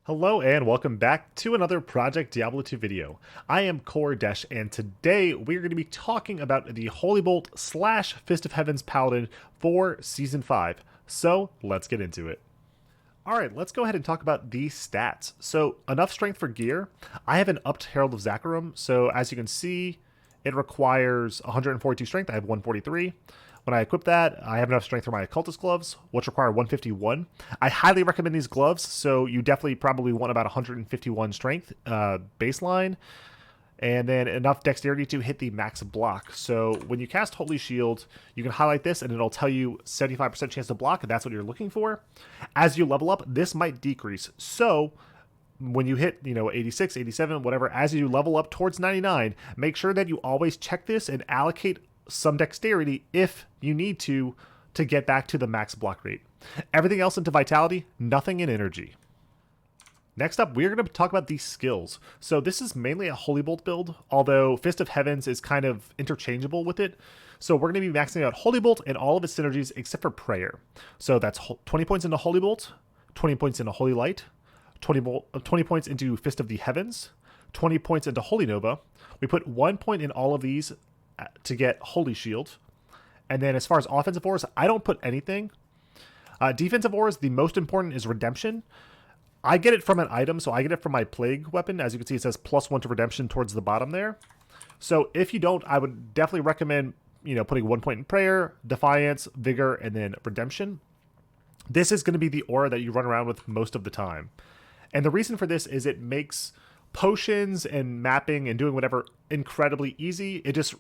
Hello and welcome back to another Project Diablo 2 video. I am Kordesh and today we're going to be talking about the Holy Bolt slash Fist of Heaven's Paladin for Season 5. So let's get into it. Alright, let's go ahead and talk about the stats. So enough strength for gear. I have an upped Herald of Zakarum, so as you can see it requires 142 strength. I have 143. When I equip that, I have enough strength for my occultist gloves, which require 151. I highly recommend these gloves, so you definitely probably want about 151 strength baseline, and then enough dexterity to hit the max block. So when you cast Holy Shield, you can highlight this and it'll tell you 75% chance to block, and that's what you're looking for. As you level up, this might decrease. So when you hit, 86, 87, whatever, as you level up towards 99, make sure that you always check this and allocate some dexterity if you need to get back to the max block rate. Everything else into vitality, nothing in energy. Next up, we're going to talk about these skills. So this is mainly a Holy Bolt build, although Fist of Heavens is kind of interchangeable with it. So we're going to be maxing out Holy Bolt and all of its synergies except for Prayer. So that's 20 points into Holy Bolt, 20 points into Holy Light, 20 points into Fist of the Heavens, 20 points into Holy Nova. We put 1 point in all of these to get Holy Shield. And then as far as offensive auras, I don't put anything. Defensive auras, the most important is Redemption. I get it from an item, so I get it from my Plague weapon. As you can see, it says +1 to Redemption towards the bottom there. So if you don't, I would definitely recommend, putting 1 point in Prayer, Defiance, Vigor, and then Redemption. This is going to be the aura that you run around with most of the time. And the reason for this is it makes potions and mapping and doing whatever incredibly easy. It just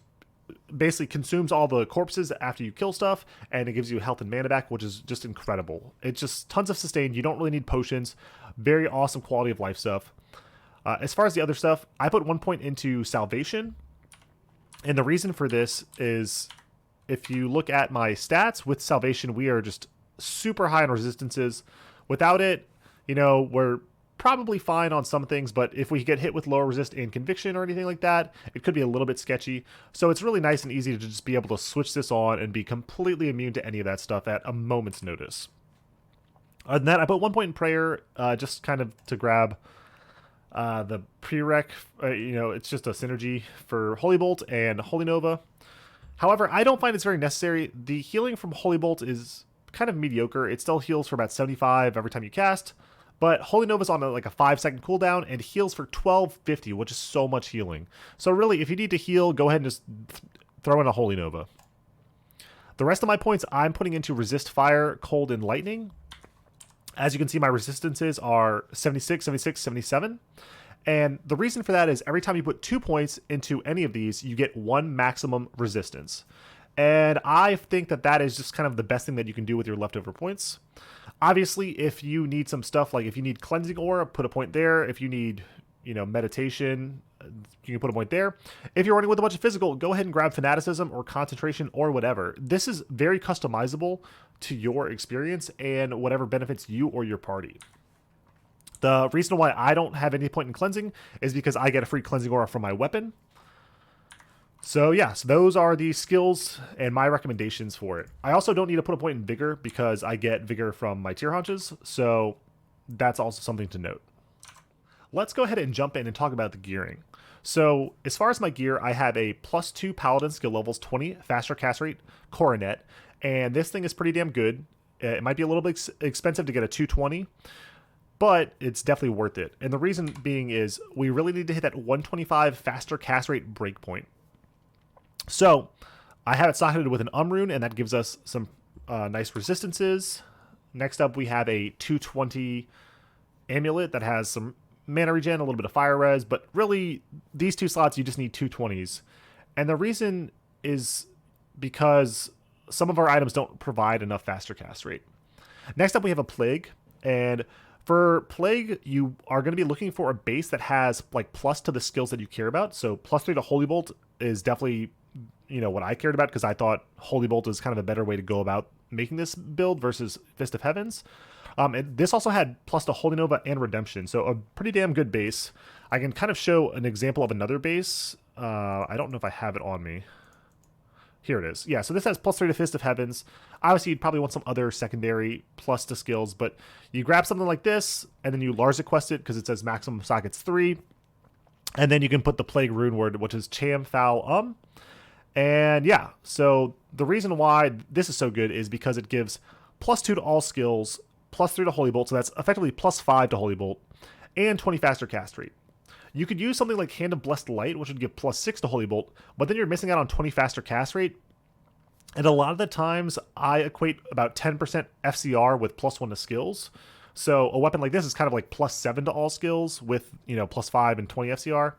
basically consumes all the corpses after you kill stuff, and it gives you health and mana back, which is just incredible. It's just tons of sustain. You don't really need potions. Very awesome quality of life stuff. As far as the other stuff, I put 1 point into Salvation, and the reason for this is if you look at my stats with Salvation, we are just super high on resistances. Without it, we're probably fine on some things, but if we get hit with lower resist and conviction or anything like that, it could be a little bit sketchy. So it's really nice and easy to just be able to switch this on and be completely immune to any of that stuff at a moment's notice. Other than that, I put 1 point in Prayer, just kind of to grab the prereq. It's just a synergy for Holy Bolt and Holy Nova. However, I don't find it's very necessary. The healing from Holy Bolt is kind of mediocre. It still heals for about 75 every time you cast. But Holy Nova's on a 5-second cooldown and heals for 1250, which is so much healing. So really, if you need to heal, go ahead and just throw in a Holy Nova. The rest of my points I'm putting into Resist Fire, Cold, and Lightning. As you can see, my resistances are 76, 76, 77. And the reason for that is every time you put 2 points into any of these, you get 1 maximum resistance. And I think that is just kind of the best thing that you can do with your leftover points. Obviously, if you need some stuff, like if you need Cleansing Aura, put a point there. If you need, Meditation, you can put a point there. If you're running with a bunch of physical, go ahead and grab Fanaticism or Concentration or whatever. This is very customizable to your experience and whatever benefits you or your party. The reason why I don't have any point in Cleansing is because I get a free Cleansing Aura from my weapon. So yes, those are the skills and my recommendations for it. I also don't need to put a point in Vigor because I get Vigor from my tier haunches, so that's also something to note. Let's go ahead and jump in and talk about the gearing. So as far as my gear, I have a +2 Paladin skill levels 20 faster cast rate coronet, and this thing is pretty damn good. It might be a little bit expensive to get a 220, but it's definitely worth it. And the reason being is we really need to hit that 125 faster cast rate breakpoint. So I have it socketed with an rune, and that gives us some nice resistances. Next up, we have a 220 amulet that has some mana regen, a little bit of fire res, but really these 2 slots you just need 220s. And the reason is because some of our items don't provide enough faster cast rate. Next up, we have a Plague, and for Plague, you are going to be looking for a base that has plus to the skills that you care about. So +3 to Holy Bolt is definitely what I cared about because I thought Holy Bolt is kind of a better way to go about making this build versus Fist of Heavens. And this also had plus to Holy Nova and Redemption, so a pretty damn good base. I can kind of show an example of another base. I don't know if I have it on me. Here it is. Yeah, so this has +3 to Fist of Heavens. Obviously, you'd probably want some other secondary plus to skills, but you grab something like this, and then you Larza quest it because it says maximum sockets 3. And then you can put the Plague Rune Word, which is Cham Foul And yeah, so the reason why this is so good is because it gives +2 to all skills, +3 to Holy Bolt, so that's effectively +5 to Holy Bolt, and 20 faster cast rate. You could use something like Hand of Blessed Light, which would give +6 to Holy Bolt, but then you're missing out on 20 faster cast rate. And a lot of the times, I equate about 10% FCR with +1 to skills. So a weapon like this is kind of like +7 to all skills with, +5 and 20 FCR.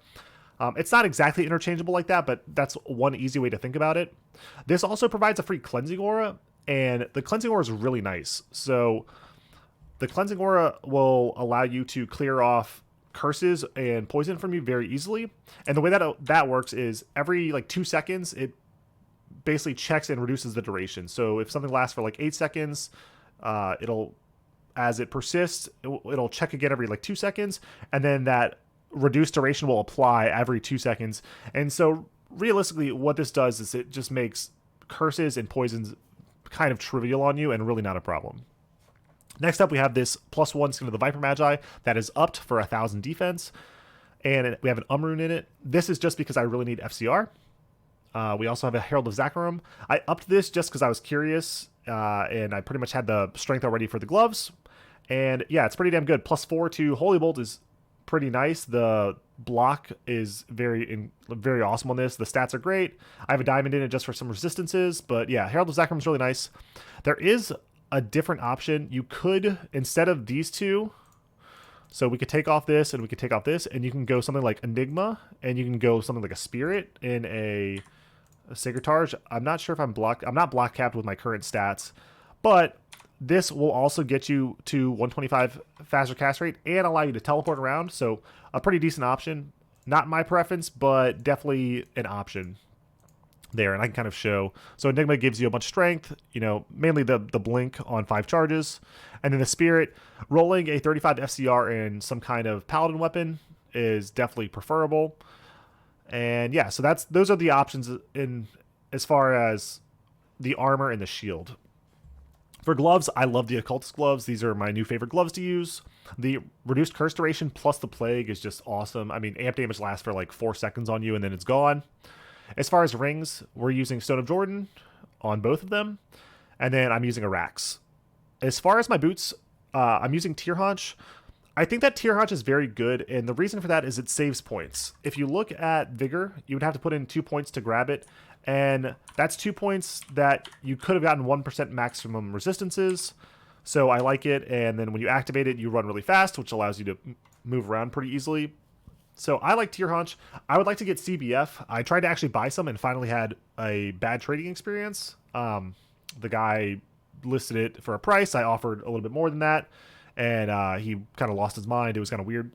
It's not exactly interchangeable like that, but that's one easy way to think about it. This also provides a free Cleansing Aura, and the Cleansing Aura is really nice. So the Cleansing Aura will allow you to clear off curses and poison from you very easily. And the way that works is every 2 seconds, it basically checks and reduces the duration. So if something lasts for 8 seconds, as it persists, it'll check again every 2 seconds, and then that reduced duration will apply every 2 seconds. And so realistically, what this does is it just makes curses and poisons kind of trivial on you and really not a problem. Next up, we have this +1 Skin of the Viper Magi that is upped for 1,000 defense, and we have an rune in it. This is just because I really need FCR. We also have a Herald of Zakarum. I upped this just because I was curious, and I pretty much had the strength already for the gloves. And yeah, it's pretty damn good. +4 to Holy Bolt is pretty nice. The block is very awesome on this. The stats are great. I have a diamond in it just for some resistances, but yeah, Herald of Zakarum is really nice. There is a different option. You could, instead of these two, so we could take off this and we could take off this, and you can go something like Enigma, and you can go something like a Spirit in a Sigurtarge. I'm not sure if I'm not block capped with my current stats, but this will also get you to 125 faster cast rate and allow you to teleport around. So a pretty decent option. Not my preference, but definitely an option there, and I can kind of show. So Enigma gives you a bunch of strength, mainly the blink on 5 charges, and then the Spirit, rolling a 35 FCR in some kind of paladin weapon is definitely preferable. And yeah, so those are the options in as far as the armor and the shield. For gloves, I love the Occultist gloves. These are my new favorite gloves to use. The reduced curse duration plus the plague is just awesome. I mean, amp damage lasts for 4 seconds on you and then it's gone. As far as rings, we're using Stone of Jordan on both of them, and then I'm using Arax. As far as my boots, I'm using Tear Haunch. I think that Tear Haunch is very good, and the reason for that is it saves points. If you look at Vigor, you would have to put in 2 points to grab it, and that's 2 points that you could have gotten 1% maximum resistances. So I like it, and then when you activate it, you run really fast, which allows you to move around pretty easily. So I like Tear Haunch. I would like to get CBF. I tried to actually buy some and finally had a bad trading experience. The guy listed it for a price. I offered a little bit more than that, and he kind of lost his mind. It was kind of weird.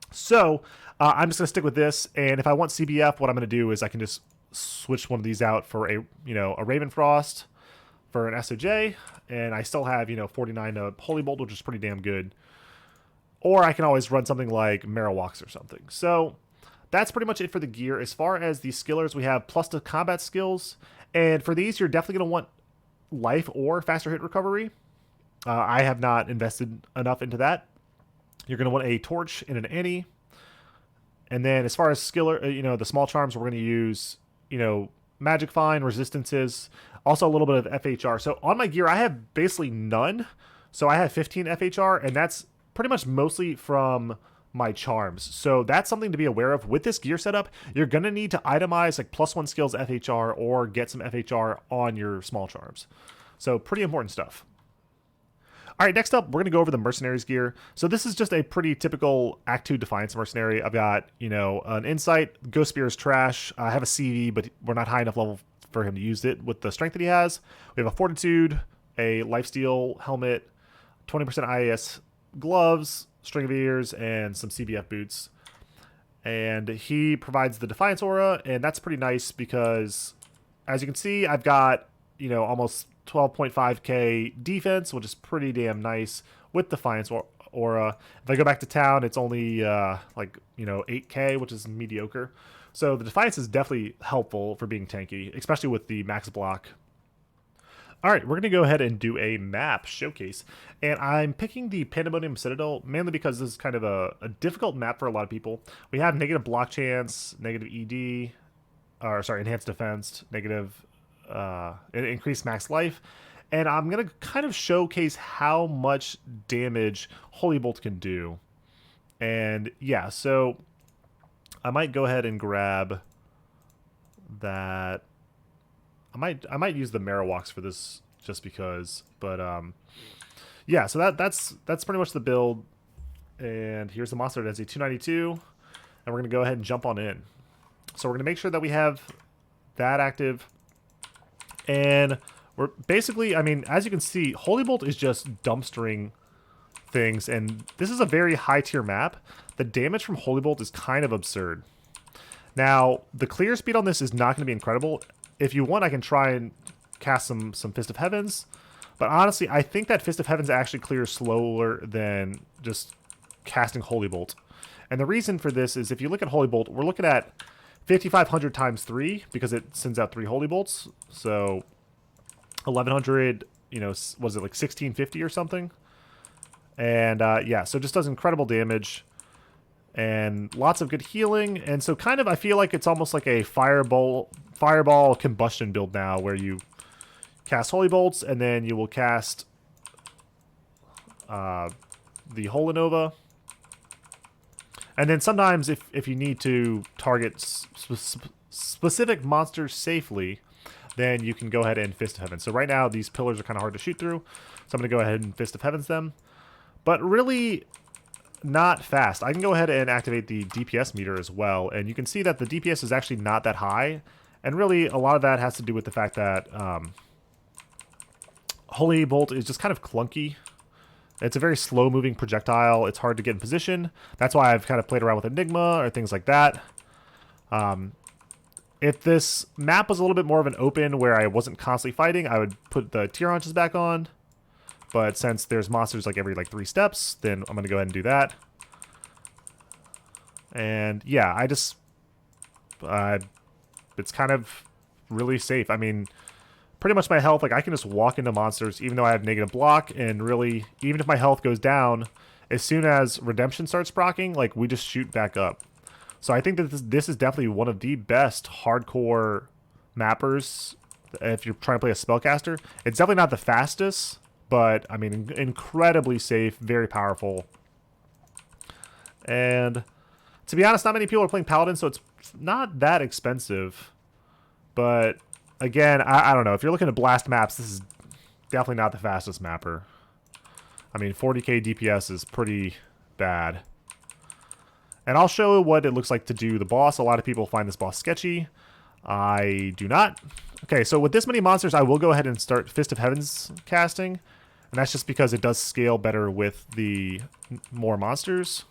So I'm just going to stick with this, and if I want CBF, what I'm going to do is I can just switch one of these out for a Ravenfrost for an SOJ, and I still have 49 to Holy Bolt, which is pretty damn good. Or I can always run something like Marowaks or something. So that's pretty much it for the gear. As far as the skillers, we have plus to combat skills, and for these you're definitely going to want life or faster hit recovery. I have not invested enough into that. You're going to want a torch and an Annie. And then as far as skiller, the small charms, we're going to use, Magic Find, resistances, also a little bit of FHR. So on my gear, I have basically none. So I have 15 FHR, and that's pretty much mostly from my charms. So that's something to be aware of. With this gear setup, you're going to need to itemize +1 skills FHR or get some FHR on your small charms. So pretty important stuff. All right, next up, we're going to go over the Mercenary's gear. So this is just a pretty typical Act 2 Defiance Mercenary. I've got, an Insight. Ghost Spear is trash. I have a CV, but we're not high enough level for him to use it with the strength that he has. We have a Fortitude, a Lifesteal helmet, 20% IAS gloves, string of ears, and some CBF boots. And he provides the Defiance aura, and that's pretty nice because, as you can see, I've got, almost 12.5k defense, which is pretty damn nice with Defiance aura. If I go back to town, it's only 8k, which is mediocre. So the Defiance is definitely helpful for being tanky, especially with the max block. All right, we're going to go ahead and do a map showcase. And I'm picking the Pandemonium Citadel mainly because this is kind of a difficult map for a lot of people. We have negative block chance, negative ED, or sorry, enhanced defense, negative increased max life. And I'm going to kind of showcase how much damage Holy Bolt can do. And yeah, so I might go ahead and grab that. I might use the Marowaks for this just because, but yeah. So that's pretty much the build. And here's the monster density 292, and we're gonna go ahead and jump on in. So we're gonna make sure that we have that active, and we're basically, I mean, as you can see, Holy Bolt is just dumpstering things, and this is a very high tier map. The damage from Holy Bolt is kind of absurd. Now, the clear speed on this is not going to be incredible. If you want, I can try and cast some Fist of Heavens. But honestly, I think that Fist of Heavens actually clears slower than just casting Holy Bolt. And the reason for this is if you look at Holy Bolt, we're looking at 5,500 times 3 because it sends out 3 Holy Bolts. So 1,100, you know, was it like 1,650 or something? And yeah, so it just does incredible damage. And lots of good healing, and so kind of I feel like it's almost like a fireball combustion build now, where you cast Holy Bolts and then you will cast the Holy Nova, and then sometimes if you need to target specific monsters safely, then you can go ahead and Fist of Heaven. So right now these pillars are kind of hard to shoot through, so I'm going to go ahead and Fist of Heavens them, but really not fast. I can go ahead and activate the DPS meter as well, and you can see that the DPS is actually not that high, and really a lot of that has to do with the fact that Holy Bolt is just kind of clunky. It's a very slow moving projectile. It's hard to get in position. That's why I've kind of played around with Enigma or things like that. If this map was a little bit more of an open where I wasn't constantly fighting, I would put the tier haunches back on. But since there's monsters like every 3 steps, then I'm going to go ahead and do that. And yeah, I just... it's kind of really safe. I mean, pretty much my health, like I can just walk into monsters even though I have negative block, and really, even if my health goes down, as soon as Redemption starts proccing, like we just shoot back up. So I think that this is definitely one of the best hardcore mappers if you're trying to play a spellcaster. It's definitely not the fastest, but, I mean, incredibly safe, very powerful. And, to be honest, not many people are playing Paladin, so it's not that expensive. But, again, I don't know. If you're looking at blast maps, this is definitely not the fastest mapper. I mean, 40k DPS is pretty bad. And I'll show what it looks like to do the boss. A lot of people find this boss sketchy. I do not. Okay, so with this many monsters, I will go ahead and start Fist of Heavens casting. And that's just because it does scale better with the more monsters.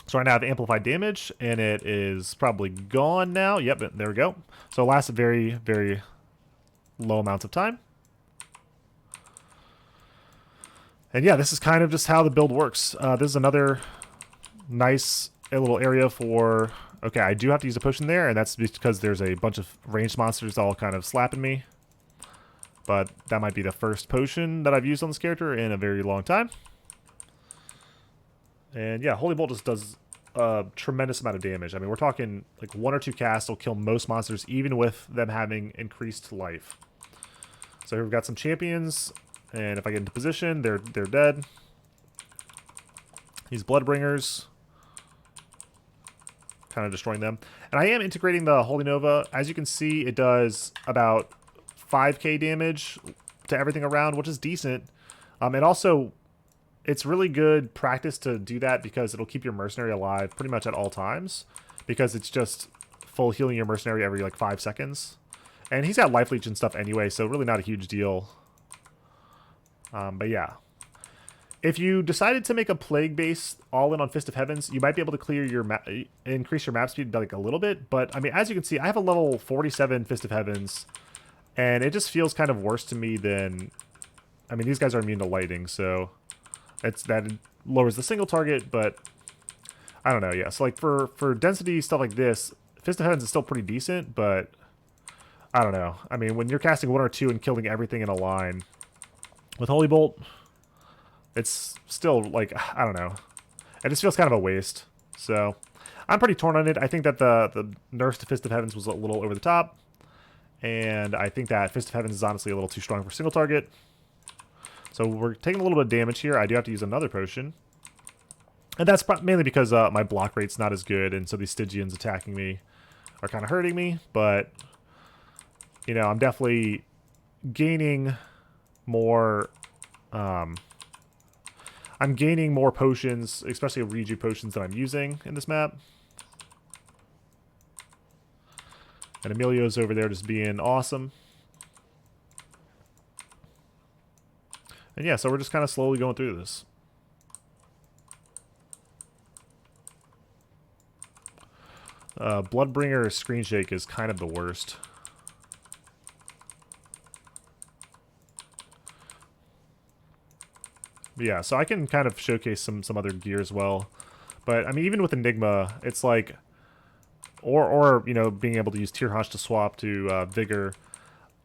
So right now I have amplified damage, and it is probably gone now. Yep, there we go. So it lasts a very, very low amounts of time. And yeah, this is kind of just how the build works. This is another nice little area for... Okay, I do have to use a potion there, and that's because there's a bunch of ranged monsters all kind of slapping me. But that might be the first potion that I've used on this character in a very long time. And yeah, Holy Bolt just does a tremendous amount of damage. I mean, we're talking like 1 or 2 casts will kill most monsters, even with them having increased life. So here we've got some champions, and if I get into position, they're dead. These Bloodbringers, kind of destroying them. And I am integrating the Holy Nova. As you can see, it does about 5k damage to everything around, which is decent. And also, it's really good practice to do that because it'll keep your mercenary alive pretty much at all times, because it's just full healing your mercenary every 5 seconds. And he's got life leech and stuff anyway, so really not a huge deal. But yeah. If you decided to make a plague base all in on Fist of Heavens, you might be able to clear your increase your map speed by a little bit. But I mean, as you can see, I have a level 47 Fist of Heavens, and it just feels kind of worse to me than... I mean, these guys are immune to lightning, so that lowers the single target, but I don't know, yeah. So like for density stuff like this, Fist of Heavens is still pretty decent, but I don't know. I mean, when you're casting 1 or 2 and killing everything in a line with Holy Bolt, it's still like, I don't know. It just feels kind of a waste. So I'm pretty torn on it. I think that the nerfs to Fist of Heavens was a little over the top. And I think that Fist of Heavens is honestly a little too strong for single target. So we're taking a little bit of damage here. I do have to use another potion. And that's mainly because my block rate's not as good, and so these Stygians attacking me are kind of hurting me. But, you know, I'm definitely gaining more... I'm gaining more potions, especially reju potions that I'm using in this map. And Emilio's over there just being awesome. And yeah, so we're just kind of slowly going through this. Bloodbringer Screen Shake is kind of the worst. But yeah, so I can kind of showcase some other gear as well. But I mean, even with Enigma, it's like, or you know, being able to use Tear Hunch to swap to Vigor.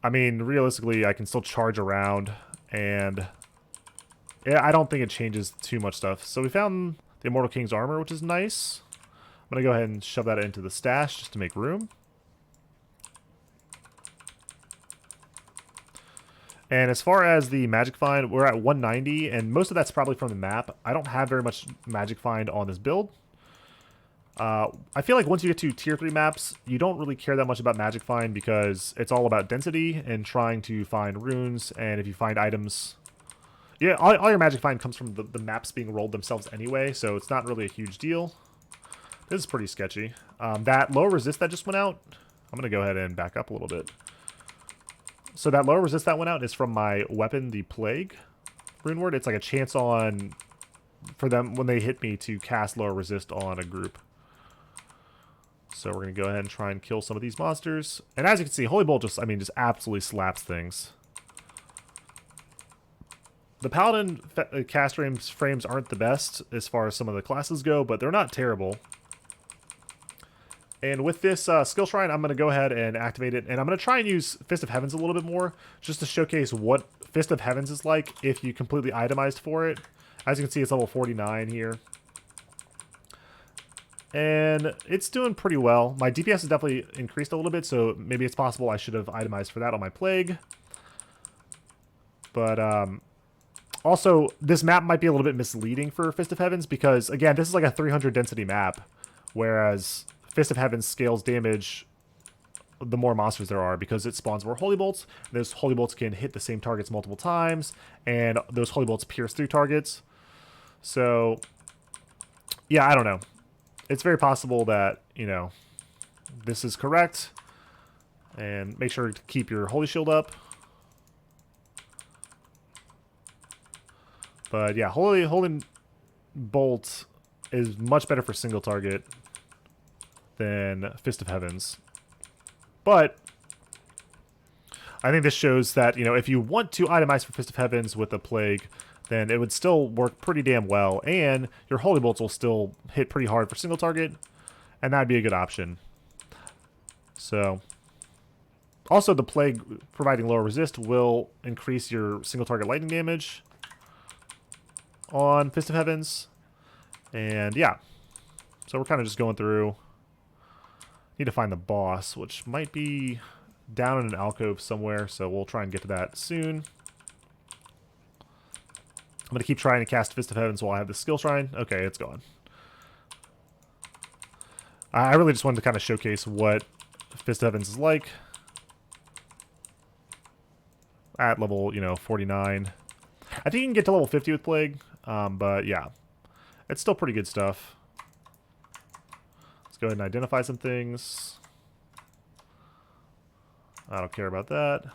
I mean, realistically, I can still charge around, and yeah, I don't think it changes too much stuff. So we found the Immortal King's armor, which is nice. I'm gonna go ahead and shove that into the stash just to make room. And as far as the Magic Find, we're at 190, and most of that's probably from the map. I don't have very much Magic Find on this build. I feel like once you get to tier 3 maps, you don't really care that much about Magic Find because it's all about density and trying to find runes, and if you find items... Yeah, all your Magic Find comes from the maps being rolled themselves anyway, so it's not really a huge deal. This is pretty sketchy. That low resist that just went out, I'm going to go ahead and back up a little bit. So that low resist that went out is from my weapon, the Plague rune word. It's like a chance on, for them, when they hit me, to cast lower resist on a group. So we're going to go ahead and try and kill some of these monsters. And as you can see, Holy Bolt just, I mean, just absolutely slaps things. The Paladin cast frames aren't the best as far as some of the classes go, but they're not terrible. And with this skill shrine, I'm going to go ahead and activate it. And I'm going to try and use Fist of Heavens a little bit more, just to showcase what Fist of Heavens is like if you completely itemized for it. As you can see, it's level 49 here. And it's doing pretty well. My DPS has definitely increased a little bit, so maybe it's possible I should have itemized for that on my Plague. But also, this map might be a little bit misleading for Fist of Heavens because, again, this is like a 300 density map, whereas Fist of Heavens scales damage the more monsters there are because it spawns more Holy Bolts. Those Holy Bolts can hit the same targets multiple times, and those Holy Bolts pierce through targets. So, yeah, I don't know. It's very possible that, you know, this is correct. And make sure to keep your Holy Shield up. But yeah, Holy Bolt is much better for single target than Fist of Heavens. But I think this shows that, you know, if you want to itemize for Fist of Heavens with a Plague, then it would still work pretty damn well, and your Holy Bolts will still hit pretty hard for single target, and that'd be a good option. So, also the Plague providing lower resist will increase your single target lightning damage on Fist of Heavens, and yeah. So we're kind of just going through. Need to find the boss, which might be down in an alcove somewhere, so we'll try and get to that soon. I'm going to keep trying to cast Fist of Heavens while I have the skill shrine. Okay, it's gone. I really just wanted to kind of showcase what Fist of Heavens is like. At level, you know, 49. I think you can get to level 50 with Plague, but yeah. It's still pretty good stuff. Let's go ahead and identify some things. I don't care about that.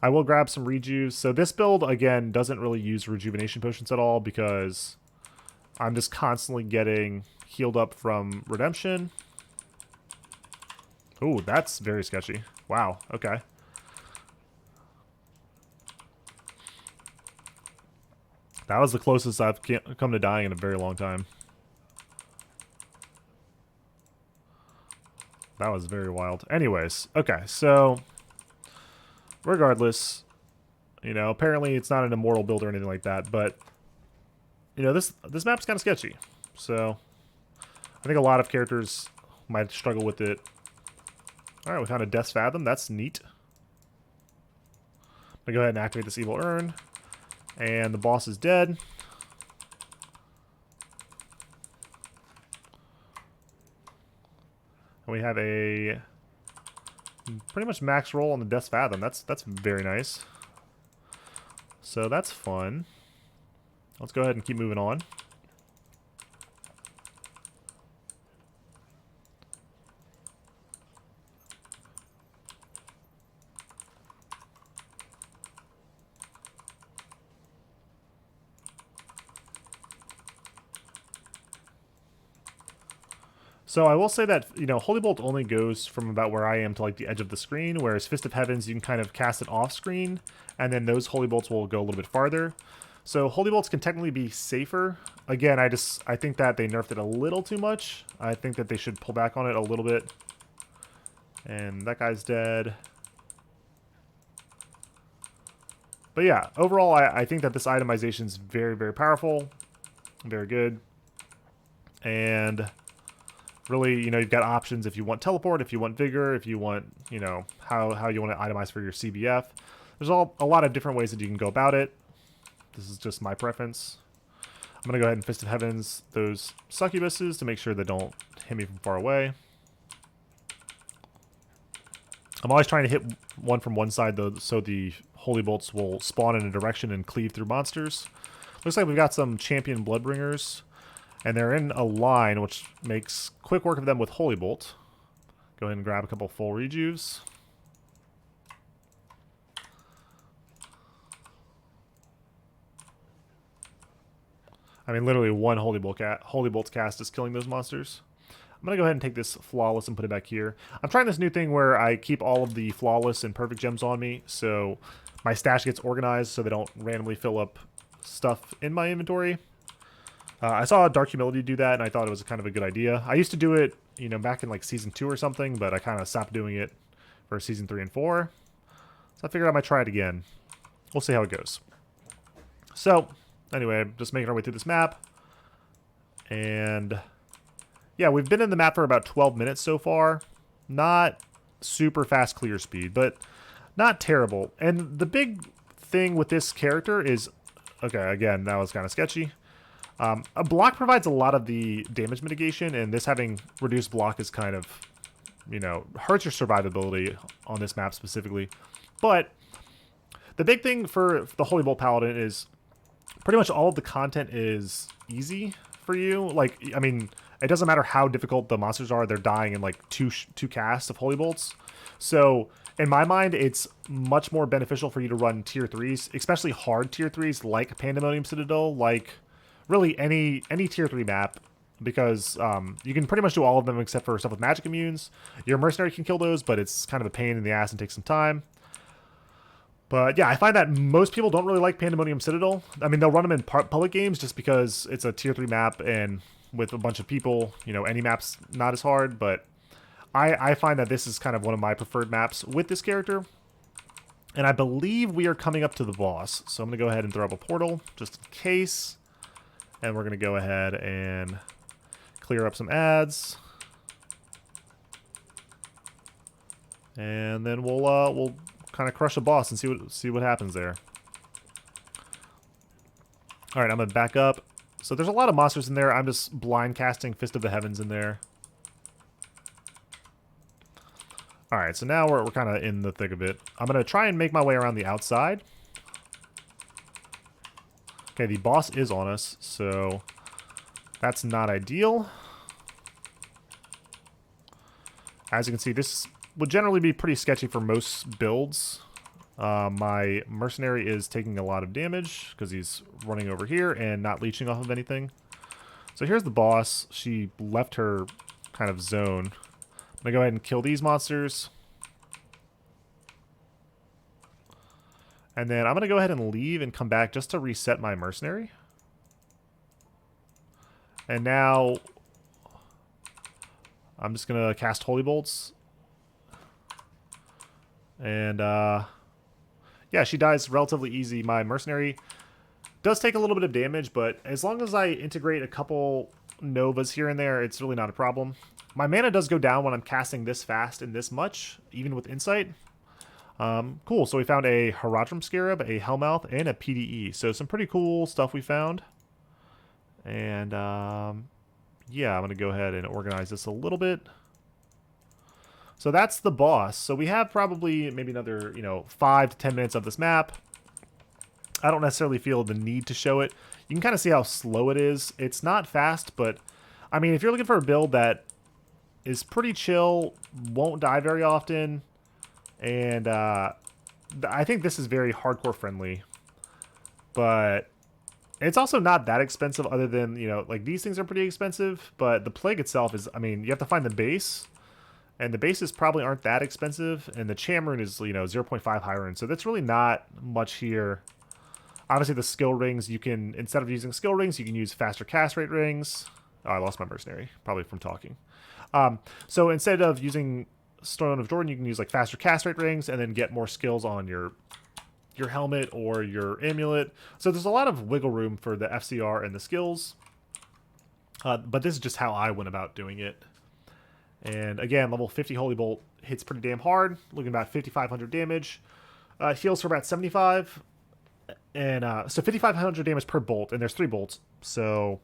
I will grab some rejuves. So this build, again, doesn't really use rejuvenation potions at all because I'm just constantly getting healed up from redemption. Ooh, that's very sketchy. Wow, okay. That was the closest I've come to dying in a very long time. That was very wild. Anyways, okay, so regardless, you know, apparently it's not an immortal build or anything like that, but you know, this map's kind of sketchy. So I think a lot of characters might struggle with it. All right, we found a Death's Fathom. That's neat. I'm gonna go ahead and activate this evil urn, and the boss is dead. And we have a pretty much max roll on the Death's Fathom. That's very nice. So that's fun. Let's go ahead and keep moving on. So I will say that, you know, Holy Bolt only goes from about where I am to like the edge of the screen, whereas Fist of Heavens, you can kind of cast it off screen, and then those Holy Bolts will go a little bit farther. So Holy Bolts can technically be safer. Again, I think that they nerfed it a little too much. I think that they should pull back on it a little bit. And that guy's dead. But yeah, overall, I think that this itemization is very, very powerful. Very good. And really, you know, you've got options if you want teleport, if you want vigor, if you want, you know, how you want to itemize for your CBF. There's a lot of different ways that you can go about it. This is just my preference. I'm going to go ahead and Fist of Heavens those succubuses to make sure they don't hit me from far away. I'm always trying to hit one from one side, though, so the Holy Bolts will spawn in a direction and cleave through monsters. Looks like we've got some Champion Bloodbringers, and they're in a line, which makes quick work of them with Holy Bolt. Go ahead and grab a couple full rejuves. I mean, literally one Holy Bolt's cast is killing those monsters. I'm going to go ahead and take this Flawless and put it back here. I'm trying this new thing where I keep all of the Flawless and Perfect Gems on me, so my stash gets organized so they don't randomly fill up stuff in my inventory. I saw Dark Humility do that, and I thought it was kind of a good idea. I used to do it, you know, back in like Season 2 or something, but I kind of stopped doing it for Season 3 and 4. So I figured I might try it again. We'll see how it goes. So, anyway, just making our way through this map. And yeah, we've been in the map for about 12 minutes so far. Not super fast clear speed, but not terrible. And the big thing with this character is, okay, again, that was kind of sketchy. A block provides a lot of the damage mitigation, and this having reduced block is kind of, you know, hurts your survivability on this map specifically. But the big thing for the Holy Bolt Paladin is pretty much all of the content is easy for you. Like, I mean, it doesn't matter how difficult the monsters are, they're dying in like two casts of Holy Bolts. So in my mind, it's much more beneficial for you to run tier 3s, especially hard tier 3s like Pandemonium Citadel, like really any tier 3 map, because you can pretty much do all of them except for stuff with magic immunes. Your Mercenary can kill those, but it's kind of a pain in the ass and takes some time. But yeah, I find that most people don't really like Pandemonium Citadel. I mean, they'll run them in public games just because it's a tier 3 map, and with a bunch of people, you know, any map's not as hard, but I find that this is kind of one of my preferred maps with this character. And I believe we are coming up to the boss, so I'm going to go ahead and throw up a portal just in case. And we're going to go ahead and clear up some ads. And then we'll kind of crush the boss and see what happens there. All right, I'm going to back up. So there's a lot of monsters in there. I'm just blind casting Fist of the Heavens in there. All right, so now we're kind of in the thick of it. I'm going to try and make my way around the outside. Okay, the boss is on us, so that's not ideal. As you can see, this would generally be pretty sketchy for most builds. My Mercenary is taking a lot of damage because he's running over here and not leeching off of anything. So here's the boss. She left her kind of zone. I'm going to go ahead and kill these monsters. And then I'm going to go ahead and leave and come back just to reset my Mercenary. And now I'm just going to cast Holy Bolts. And yeah, she dies relatively easy. My Mercenary does take a little bit of damage, but as long as I integrate a couple Novas here and there, it's really not a problem. My mana does go down when I'm casting this fast and this much, even with Insight. Cool, so we found a Haradrim Scarab, a Hellmouth, and a PDE. So some pretty cool stuff we found. And yeah, I'm going to go ahead and organize this a little bit. So that's the boss. So we have probably maybe another, 5 to 10 minutes of this map. I don't necessarily feel the need to show it. You can kind of see how slow it is. It's not fast, but I mean, if you're looking for a build that is pretty chill, won't die very often, and I think this is very hardcore friendly. But it's also not that expensive other than, like these things are pretty expensive, but the plague itself is, I mean, you have to find the base. And the bases probably aren't that expensive, and the Cham Rune is, 0.5 high rune, so that's really not much here. Obviously, the skill rings, you can, instead of using skill rings, you can use faster cast rate rings. Oh, I lost my Mercenary, probably from talking. So instead of using Stone of Jordan, you can use like faster cast rate rings, and then get more skills on your helmet or your amulet. So there's a lot of wiggle room for the FCR and the skills. But this is just how I went about doing it. And again, level 50 Holy Bolt hits pretty damn hard, looking about 5,500 damage. Heals for about 75. And so 5,500 damage per bolt, and there's 3 bolts. So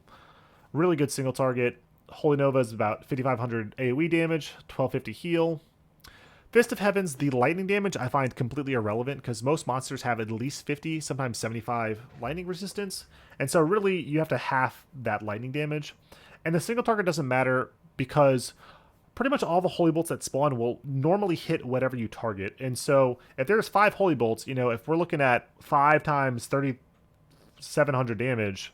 really good single target. Holy Nova is about 5,500 AoE damage, 1,250 heal. Fist of Heavens, the lightning damage I find completely irrelevant because most monsters have at least 50, sometimes 75 lightning resistance. And so really you have to half that lightning damage. And the single target doesn't matter because pretty much all the Holy Bolts that spawn will normally hit whatever you target. And so if there's 5 Holy Bolts, if we're looking at 5 times 3,700 damage,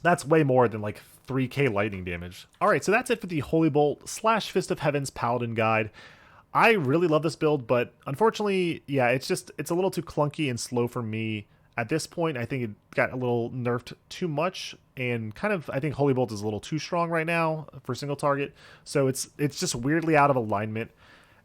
that's way more than like 3k lightning damage. Alright, so that's it for the Holy Bolt / Fist of Heavens Paladin guide. I really love this build, but unfortunately, yeah, it's a little too clunky and slow for me. At this point, I think it got a little nerfed too much, and kind of, I think Holy Bolt is a little too strong right now for single target, so it's just weirdly out of alignment.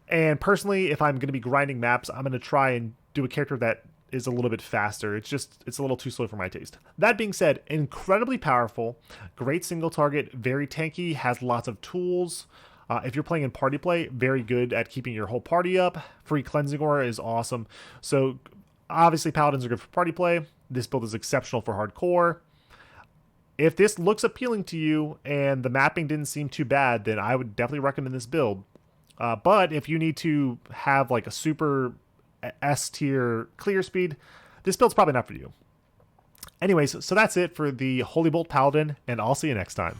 And personally, if I'm going to be grinding maps, I'm going to try and do a character that is a little bit faster. It's a little too slow for my taste. That being said, incredibly powerful, great single target, very tanky, has lots of tools. If you're playing in party play, very good at keeping your whole party up. Free cleansing aura is awesome. So obviously paladins are good for party play. This build is exceptional for hardcore. If this looks appealing to you and the mapping didn't seem too bad, then I would definitely recommend this build. But if you need to have like a super S tier clear speed, this build's probably not for you. Anyways, so that's it for the Holy Bolt Paladin, and I'll see you next time.